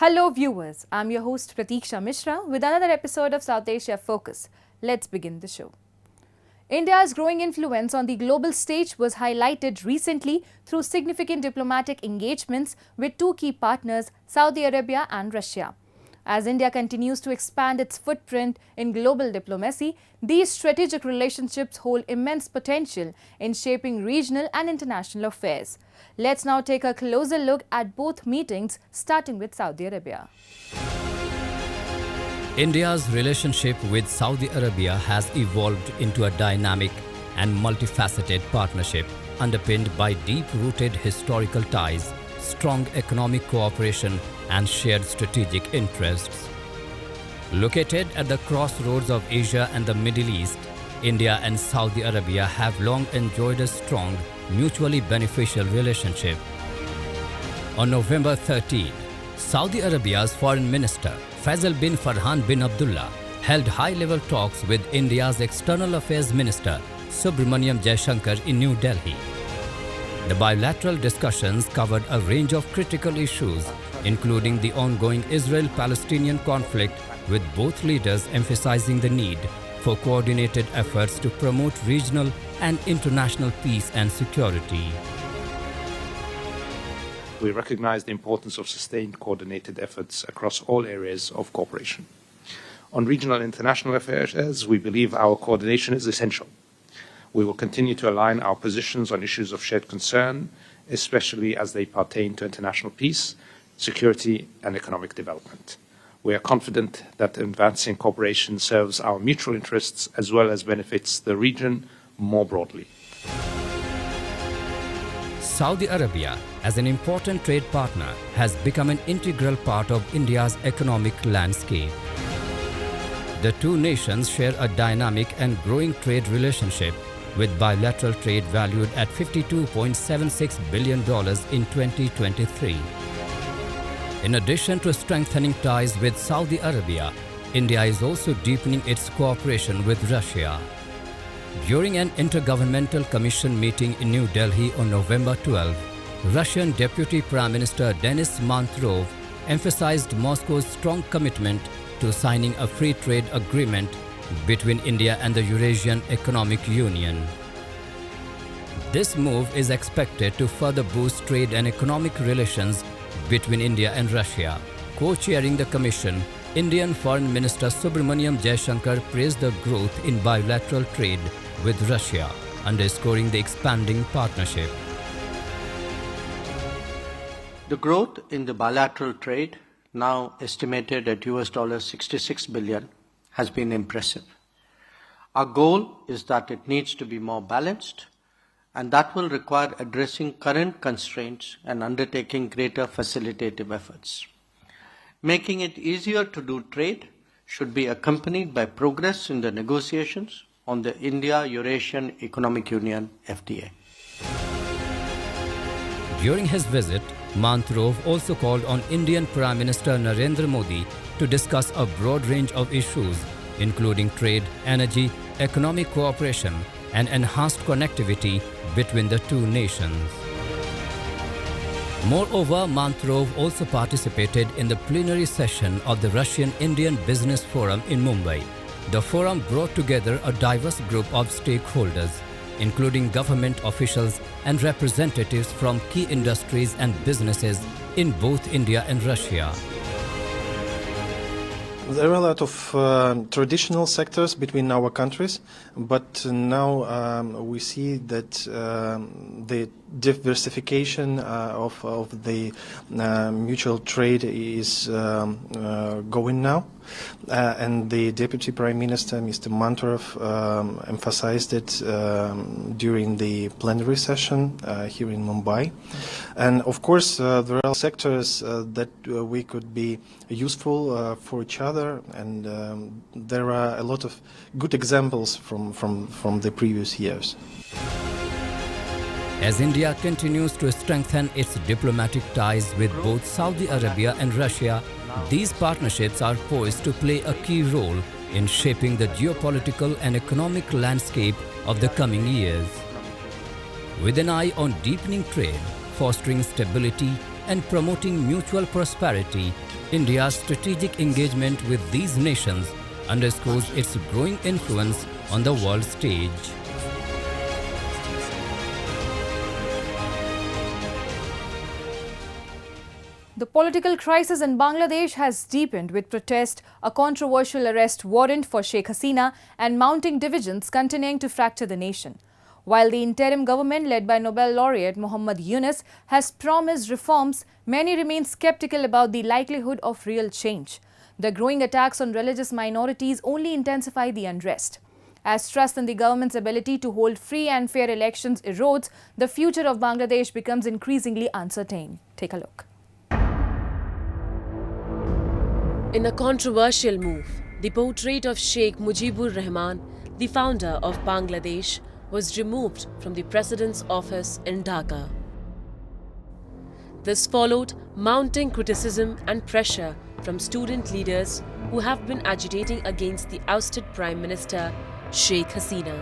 Hello viewers, I'm your host Pratiksha Mishra with another episode of South Asia Focus. Let's begin the show. India's growing influence on the global stage was highlighted recently through significant diplomatic engagements with two key partners, Saudi Arabia and Russia. As India continues to expand its footprint in global diplomacy, these strategic relationships hold immense potential in shaping regional and international affairs. Let's now take a closer look at both meetings, starting with Saudi Arabia. India's relationship with Saudi Arabia has evolved into a dynamic and multifaceted partnership underpinned by deep-rooted historical ties, strong economic cooperation and shared strategic interests. Located at the crossroads of Asia and the Middle East, India and Saudi Arabia have long enjoyed a strong, mutually beneficial relationship. On November 13, Saudi Arabia's Foreign Minister Faisal bin Farhan bin Abdullah held high-level talks with India's External Affairs Minister Subramaniam Jaishankar in New Delhi. The bilateral discussions covered a range of critical issues, including the ongoing Israel-Palestinian conflict, with both leaders emphasizing the need for coordinated efforts to promote regional and international peace and security. We recognize the importance of sustained coordinated efforts across all areas of cooperation. On regional and international affairs, we believe our coordination is essential. We will continue to align our positions on issues of shared concern, especially as they pertain to international peace, security, and economic development. We are confident that advancing cooperation serves our mutual interests as well as benefits the region more broadly. Saudi Arabia, as an important trade partner, has become an integral part of India's economic landscape. The two nations share a dynamic and growing trade relationship, with bilateral trade valued at $52.76 billion in 2023. In addition to strengthening ties with Saudi Arabia, India is also deepening its cooperation with Russia. During an Intergovernmental Commission meeting in New Delhi on November 12, Russian Deputy Prime Minister Denis Mantrov emphasized Moscow's strong commitment to signing a free trade agreement between India and the Eurasian Economic Union. This move is expected to further boost trade and economic relations between India and Russia. Co-chairing the Commission, Indian Foreign Minister Subramaniam Jaishankar praised the growth in bilateral trade with Russia, underscoring the expanding partnership. The growth in the bilateral trade, now estimated at $66 billion, has been impressive. Our goal is that it needs to be more balanced, and that will require addressing current constraints and undertaking greater facilitative efforts. Making it easier to do trade should be accompanied by progress in the negotiations on the India-Eurasian Economic Union (FTA). During his visit, Mantrov also called on Indian Prime Minister Narendra Modi to discuss a broad range of issues, including trade, energy, economic cooperation, and enhanced connectivity between the two nations. Moreover, Mantrov also participated in the plenary session of the Russian-Indian Business Forum in Mumbai. The forum brought together a diverse group of stakeholders, including government officials and representatives from key industries and businesses in both India and Russia. There are a lot of traditional sectors between our countries, but now we see that the diversification of the mutual trade is going now. And the Deputy Prime Minister, Mr. Mantrov, emphasized it during the plenary session here in Mumbai. And of course, there are sectors that we could be useful for each other, and there are a lot of good examples from the previous years. As India continues to strengthen its diplomatic ties with both Saudi Arabia and Russia, these partnerships are poised to play a key role in shaping the geopolitical and economic landscape of the coming years. With an eye on deepening trade, fostering stability and promoting mutual prosperity, India's strategic engagement with these nations underscores its growing influence on the world stage. The political crisis in Bangladesh has deepened with protest, a controversial arrest warrant for Sheikh Hasina, and mounting divisions continuing to fracture the nation. While the interim government led by Nobel laureate Muhammad Yunus has promised reforms, many remain skeptical about the likelihood of real change. The growing attacks on religious minorities only intensify the unrest. As trust in the government's ability to hold free and fair elections erodes, the future of Bangladesh becomes increasingly uncertain. Take a look. In a controversial move, the portrait of Sheikh Mujibur Rahman, the founder of Bangladesh, was removed from the President's office in Dhaka. This followed mounting criticism and pressure from student leaders who have been agitating against the ousted Prime Minister Sheikh Hasina.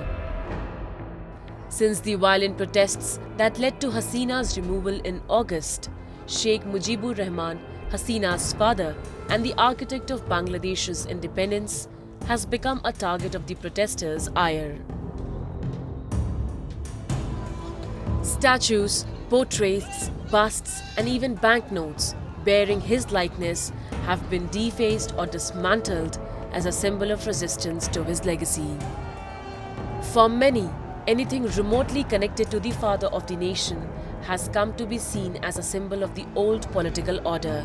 Since the violent protests that led to Hasina's removal in August, Sheikh Mujibur Rahman, Hasina's father and the architect of Bangladesh's independence, has become a target of the protesters' ire. Statues, portraits, busts and even banknotes bearing his likeness have been defaced or dismantled as a symbol of resistance to his legacy. For many, anything remotely connected to the father of the nation has come to be seen as a symbol of the old political order.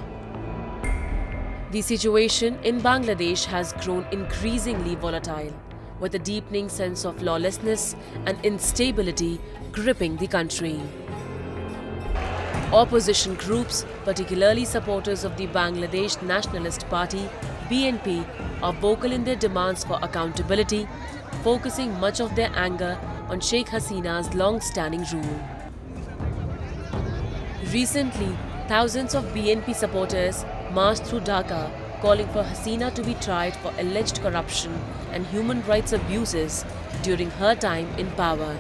The situation in Bangladesh has grown increasingly volatile, with a deepening sense of lawlessness and instability gripping the country. Opposition groups, particularly supporters of the Bangladesh Nationalist Party (BNP), are vocal in their demands for accountability, focusing much of their anger on Sheikh Hasina's long-standing rule. Recently, thousands of BNP supporters marched through Dhaka, calling for Hasina to be tried for alleged corruption and human rights abuses during her time in power.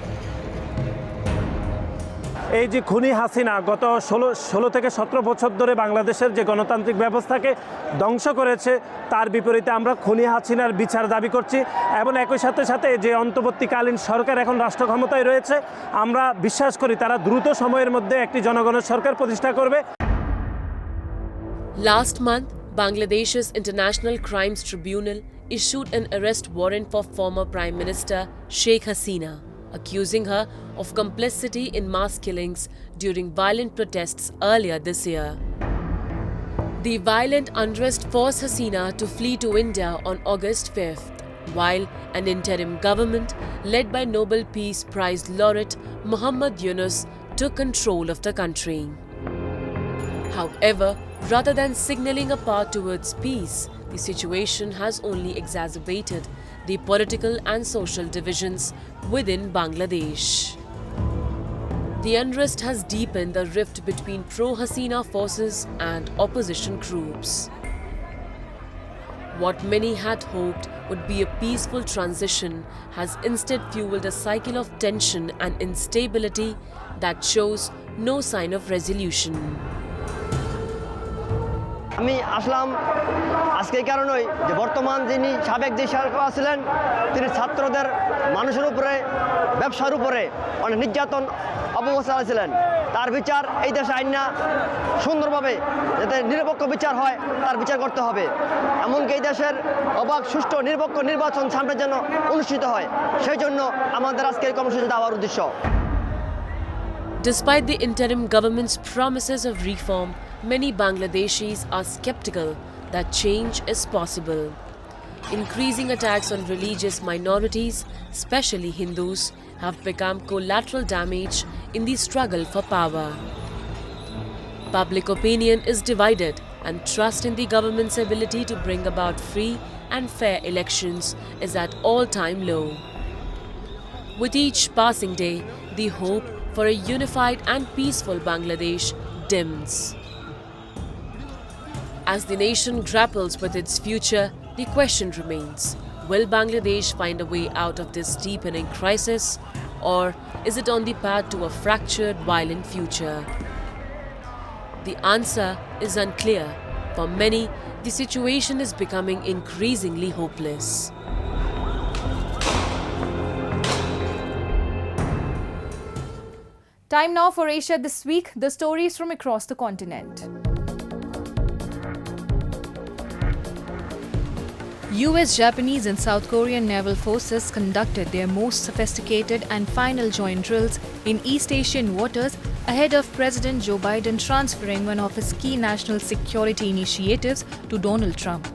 এই যে খুনি হাসিনা গত 16 থেকে 17 বছর ধরে বাংলাদেশের যে গণতান্ত্রিক ব্যবস্থাকে ধ্বংস করেছে, তার বিপরীতে আমরা খুনি হাসিনার বিচার দাবি করছি এবং একই সাথে যে অন্তর্বর্তীকালীন সরকার এখন রাষ্ট্র ক্ষমতায় রয়েছে, আমরা বিশ্বাস করি তারা দ্রুত সময়ের মধ্যে একটি জনগণের সরকার প্রতিষ্ঠা করবে। Last month, Bangladesh's International Crimes Tribunal issued an arrest warrant for former Prime Minister Sheikh Hasina, accusing her of complicity in mass killings during violent protests earlier this year. The violent unrest forced Hasina to flee to India on August 5th, while an interim government led by Nobel Peace Prize laureate Muhammad Yunus took control of the country. However, rather than signaling a path towards peace, the situation has only exacerbated the political and social divisions within Bangladesh. The unrest has deepened the rift between pro-Hasina forces and opposition groups. What many had hoped would be a peaceful transition has instead fueled a cycle of tension and instability that shows no sign of resolution. আমি আসলাম আজকে এই কারণেই যে বর্তমান যিনি সাবেক যে সরকার ছিলেন তিনি ছাত্রদের মানুষের উপরে ব্যবসার উপরে অনেক নির্যাতন অপপ্রচার চালাছিলেন। তার বিচার এই দেশে আইন না সুন্দরভাবে যাতে নিরপেক্ষ বিচার হয় তার বিচার করতে হবে। এমনকি এই দেশের অবাধ সুষ্ঠু নিরপেক্ষ নির্বাচন সামনে যেন অনুষ্ঠিত হয়, সেই জন্য আমাদের আজকের কর্মসূচি দেওয়ার উদ্দেশ্য। Despite the interim government's promises of reform, many Bangladeshis are skeptical that change is possible. Increasing attacks on religious minorities, especially Hindus, have become collateral damage in the struggle for power. Public opinion is divided, and trust in the government's ability to bring about free and fair elections is at all-time low. With each passing day, the hope for a unified and peaceful Bangladesh dims. As the nation grapples with its future, the question remains, will Bangladesh find a way out of this deepening crisis, or is it on the path to a fractured, violent future? The answer is unclear. For many, the situation is becoming increasingly hopeless. Time now for Asia This Week, the stories from across the continent. US, Japanese and South Korean naval forces conducted their most sophisticated and final joint drills in East Asian waters ahead of President Joe Biden transferring one of his key national security initiatives to Donald Trump.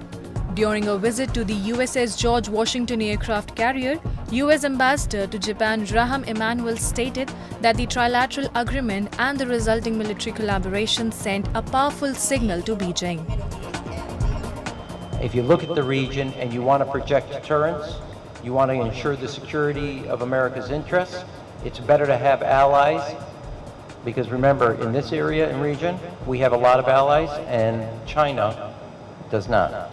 During a visit to the USS George Washington aircraft carrier, US Ambassador to Japan Rahm Emanuel stated that the trilateral agreement and the resulting military collaboration sent a powerful signal to Beijing. If you look at the region and you want to project deterrence, you want to ensure the security of America's interests, it's better to have allies, because remember, in this area and region, we have a lot of allies and China does not.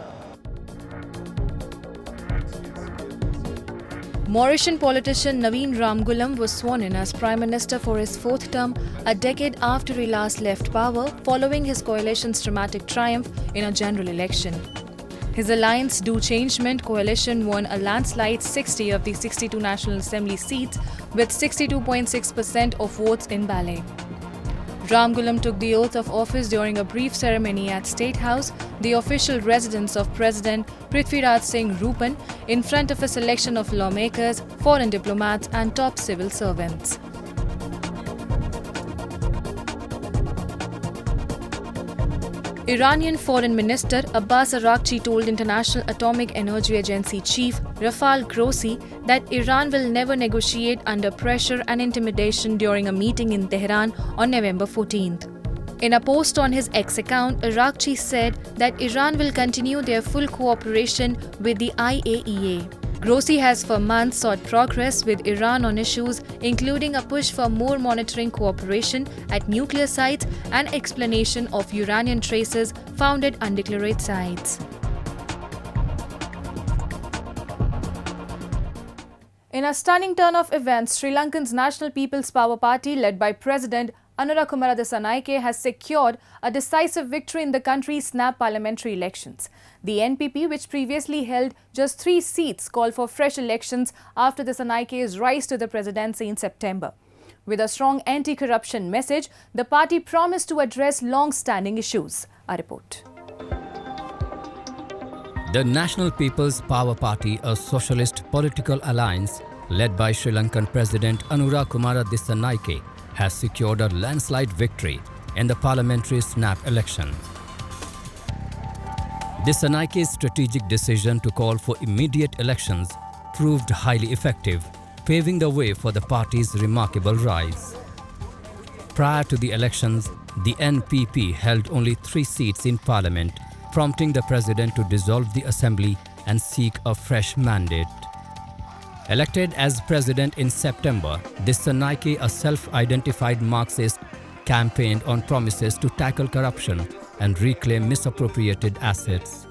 Mauritian politician Naveen Ramgoolam was sworn in as Prime Minister for his fourth term, a decade after he last left power following his coalition's dramatic triumph in a general election. His Alliance Do Changement coalition won a landslide 60 of the 62 National Assembly seats with 62.6% of votes in Ballet. Ramgoolam took the oath of office during a brief ceremony at State House, the official residence of President Prithviraj Singh Rupan, in front of a selection of lawmakers, foreign diplomats and top civil servants. Iranian Foreign Minister Abbas Araghchi told International Atomic Energy Agency Chief Rafael Grossi that Iran will never negotiate under pressure and intimidation during a meeting in Tehran on November 14th. In a post on his X account, Araghchi said that Iran will continue their full cooperation with the IAEA. Grossi has for months sought progress with Iran on issues including a push for more monitoring cooperation at nuclear sites and explanation of uranium traces found at undeclared sites. In a stunning turn of events, Sri Lankan's National People's Power Party, led by President Anura Kumara Dissanayake, has secured a decisive victory in the country's snap parliamentary elections. The NPP, which previously held just 3 seats, called for fresh elections after Dissanayike's rise to the presidency in September. With a strong anti-corruption message, the party promised to address long-standing issues. A report. The National People's Power Party, a socialist political alliance led by Sri Lankan President Anura Kumara Dissanayake, has secured a landslide victory in the parliamentary snap elections. Dissanayike's strategic decision to call for immediate elections proved highly effective, paving the way for the party's remarkable rise. Prior to the elections, the NPP held only 3 seats in parliament, prompting the president to dissolve the assembly and seek a fresh mandate. Elected as president in September, Dissanayake, a self-identified Marxist, campaigned on promises to tackle corruption and reclaim misappropriated assets.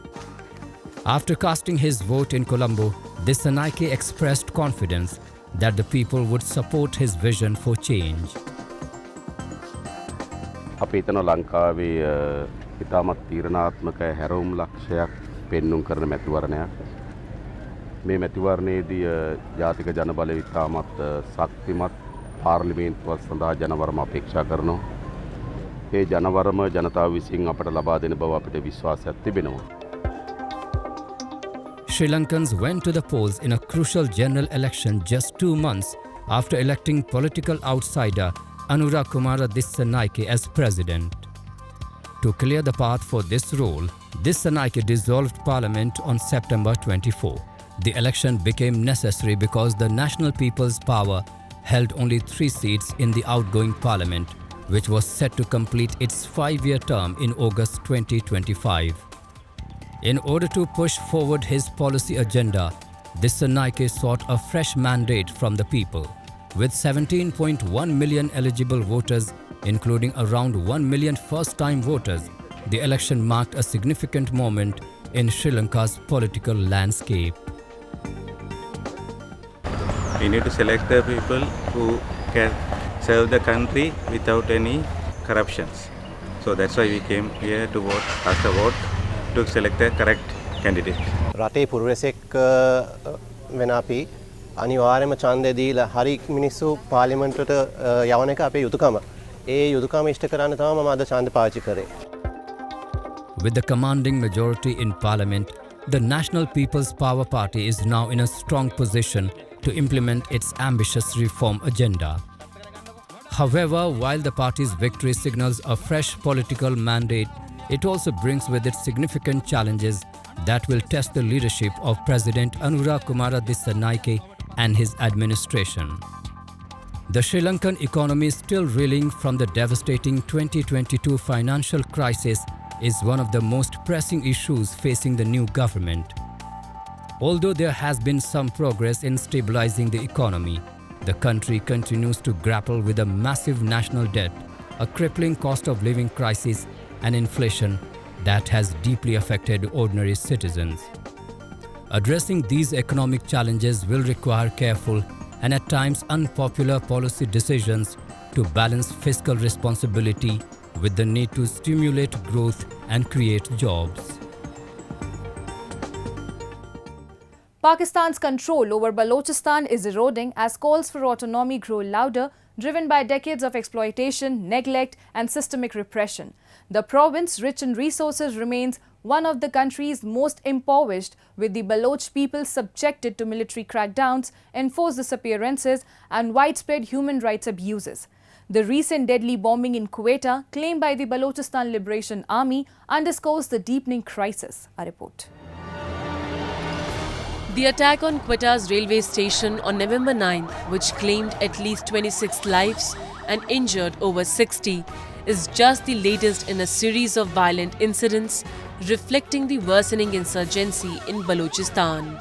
After casting his vote in Colombo, Dissanayake expressed confidence that the people would support his vision for change. අපි හිතන ලංකාවේ ඉතාමත් තීරණාත්මක හැරවුම් ලක්ෂයක් පෙන්눔 කරන මැතිවරණයක්. මේ මැතිවරණයේදී ජාතික ජනබලය ඉතාමත් ශක්තිමත් පාර්ලිමේන්තුවක් සඳහා ජනවරම අපේක්ෂා කරනවා. ඒ ජනවරම ජනතාව විසින් අපට ලබා දෙන බව අපිට විශ්වාසයක් තිබෙනවා. Sri Lankans went to the polls in a crucial general election just 2 months after electing political outsider Anura Kumara Dissanayake as president. To clear the path for this role, Dissanayake dissolved parliament on September 24. The election became necessary because the National People's Power held only 3 seats in the outgoing parliament, which was set to complete its 5-year term in August 2025. In order to push forward his policy agenda, Dissanayake sought a fresh mandate from the people. With 17.1 million eligible voters, including around 1 million first-time voters, the election marked a significant moment in Sri Lanka's political landscape. We need to select the people who can serve the country without any corruptions. So that's why we came here to vote, cast a vote to select the correct candidate. රටේ පුරවැසියෙක් වෙන අපි අනිවාර්යයෙන්ම ඡන්දය දීලා හරි මිනිස්සු පාර්ලිමේන්තුවට යවන එක අපේ යුතුයකම. ඒ යුතුයකම ඉෂ්ට කරන්න තමයි මම අද ඡන්ද පාවිච්චි කරේ. With the commanding majority in parliament, the National People's Power Party is now in a strong position to implement its ambitious reform agenda. However, while the party's victory signals a fresh political mandate, it also brings with it significant challenges that will test the leadership of President Anura Kumara Dissanayake and his administration. The Sri Lankan economy, still reeling from the devastating 2022 financial crisis, is one of the most pressing issues facing the new government. Although there has been some progress in stabilizing the economy, the country continues to grapple with a massive national debt, a crippling cost of living crisis, and inflation that has deeply affected ordinary citizens. Addressing these economic challenges will require careful and at times unpopular policy decisions to balance fiscal responsibility with the need to stimulate growth and create jobs. Pakistan's control over Balochistan is eroding as calls for autonomy grow louder, driven by decades of exploitation, neglect, and systemic repression. The province, rich in resources, remains one of the country's most impoverished, with the Baloch people subjected to military crackdowns, enforced disappearances, and widespread human rights abuses. The recent deadly bombing in Quetta, claimed by the Balochistan Liberation Army, underscores the deepening crisis. A report. The attack on Quetta's railway station on November 9, which claimed at least 26 lives and injured over 60, is just the latest in a series of violent incidents reflecting the worsening insurgency in Balochistan.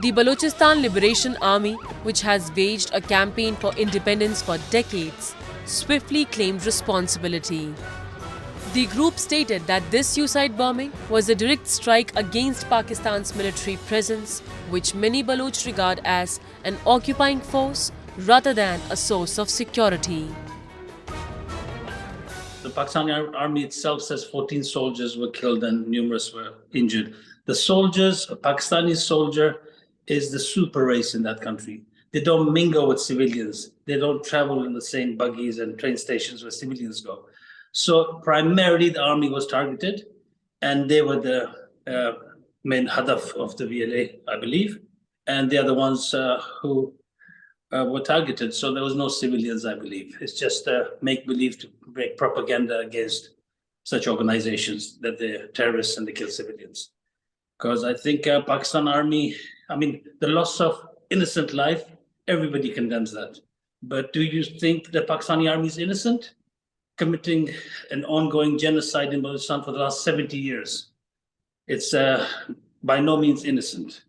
The Balochistan Liberation Army, which has waged a campaign for independence for decades, swiftly claimed responsibility. The group stated that this suicide bombing was a direct strike against Pakistan's military presence, which many Baloch regard as an occupying force rather than a source of security. The Pakistani army itself says 14 soldiers were killed and numerous were injured. The soldiers, a Pakistani soldier, is the super race in that country. They don't mingle with civilians. They don't travel in the same buggies and train stations where civilians go. So primarily the army was targeted, and they were the main hadaf of the VLA, I believe. And they are the ones who were targeted. So there was no civilians, I believe. It's just make-believe to make propaganda against such organizations that they're terrorists and they kill civilians. Because I think Pakistan army, the loss of innocent life, everybody condemns that. But do you think the Pakistani army is innocent? Committing an ongoing genocide in Balochistan for the last 70 years. It's by no means innocent.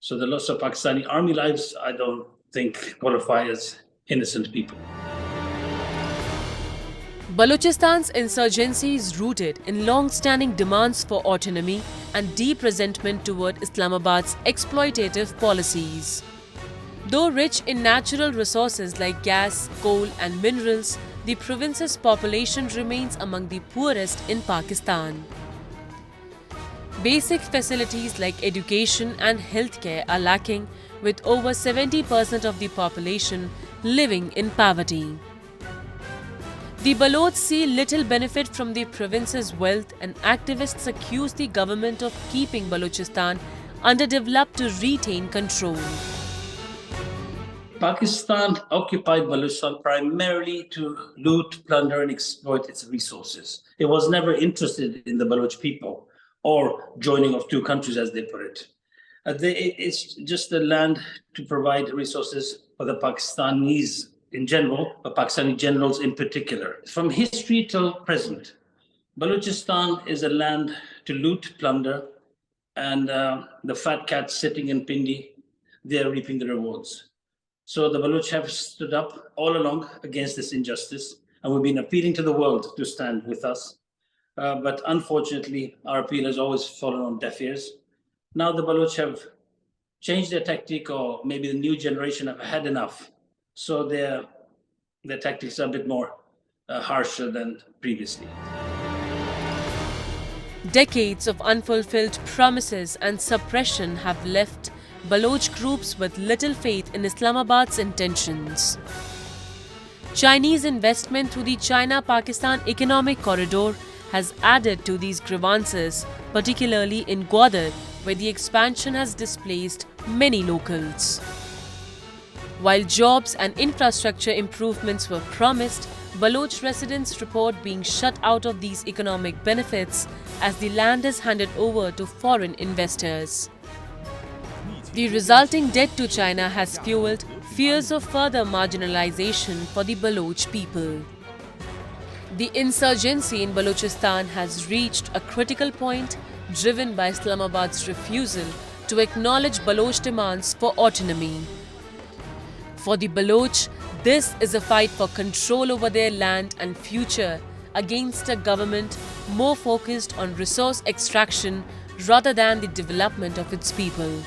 So the loss of Pakistani army lives, I don't think qualify as innocent people. Balochistan's insurgency is rooted in long-standing demands for autonomy and deep resentment toward Islamabad's exploitative policies. Though rich in natural resources like gas, coal and minerals, the province's population remains among the poorest in Pakistan. Basic facilities like education and healthcare are lacking, with over 70% of the population living in poverty. The Baloch see little benefit from the province's wealth, and activists accuse the government of keeping Balochistan underdeveloped to retain control. Pakistan occupied Balochistan primarily to loot, plunder, and exploit its resources. It was never interested in the Baloch people or joining of two countries, as they put it. It's just a land to provide resources for the Pakistanis in general, but Pakistani generals in particular. From history till present, Balochistan is a land to loot, plunder, and the fat cats sitting in Pindi, they are reaping the rewards. So the Baloch have stood up all along against this injustice, and we've been appealing to the world to stand with us. But unfortunately, our appeal has always fallen on deaf ears. Now the Baloch have changed their tactic, or maybe the new generation have had enough. So their tactics are a bit more harsher than previously. Decades of unfulfilled promises and suppression have left Baloch groups with little faith in Islamabad's intentions. Chinese investment through the China-Pakistan Economic Corridor has added to these grievances, particularly in Gwadar, where the expansion has displaced many locals. While jobs and infrastructure improvements were promised, Baloch residents report being shut out of these economic benefits as the land is handed over to foreign investors. The resulting debt to China has fueled fears of further marginalization for the Baloch people. The insurgency in Balochistan has reached a critical point, driven by Islamabad's refusal to acknowledge Baloch demands for autonomy. For the Baloch, this is a fight for control over their land and future against a government more focused on resource extraction rather than the development of its people.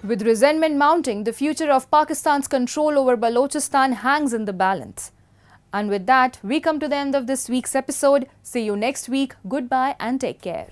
With resentment mounting, the future of Pakistan's control over Balochistan hangs in the balance. And with that, we come to the end of this week's episode. See you next week. Goodbye and take care.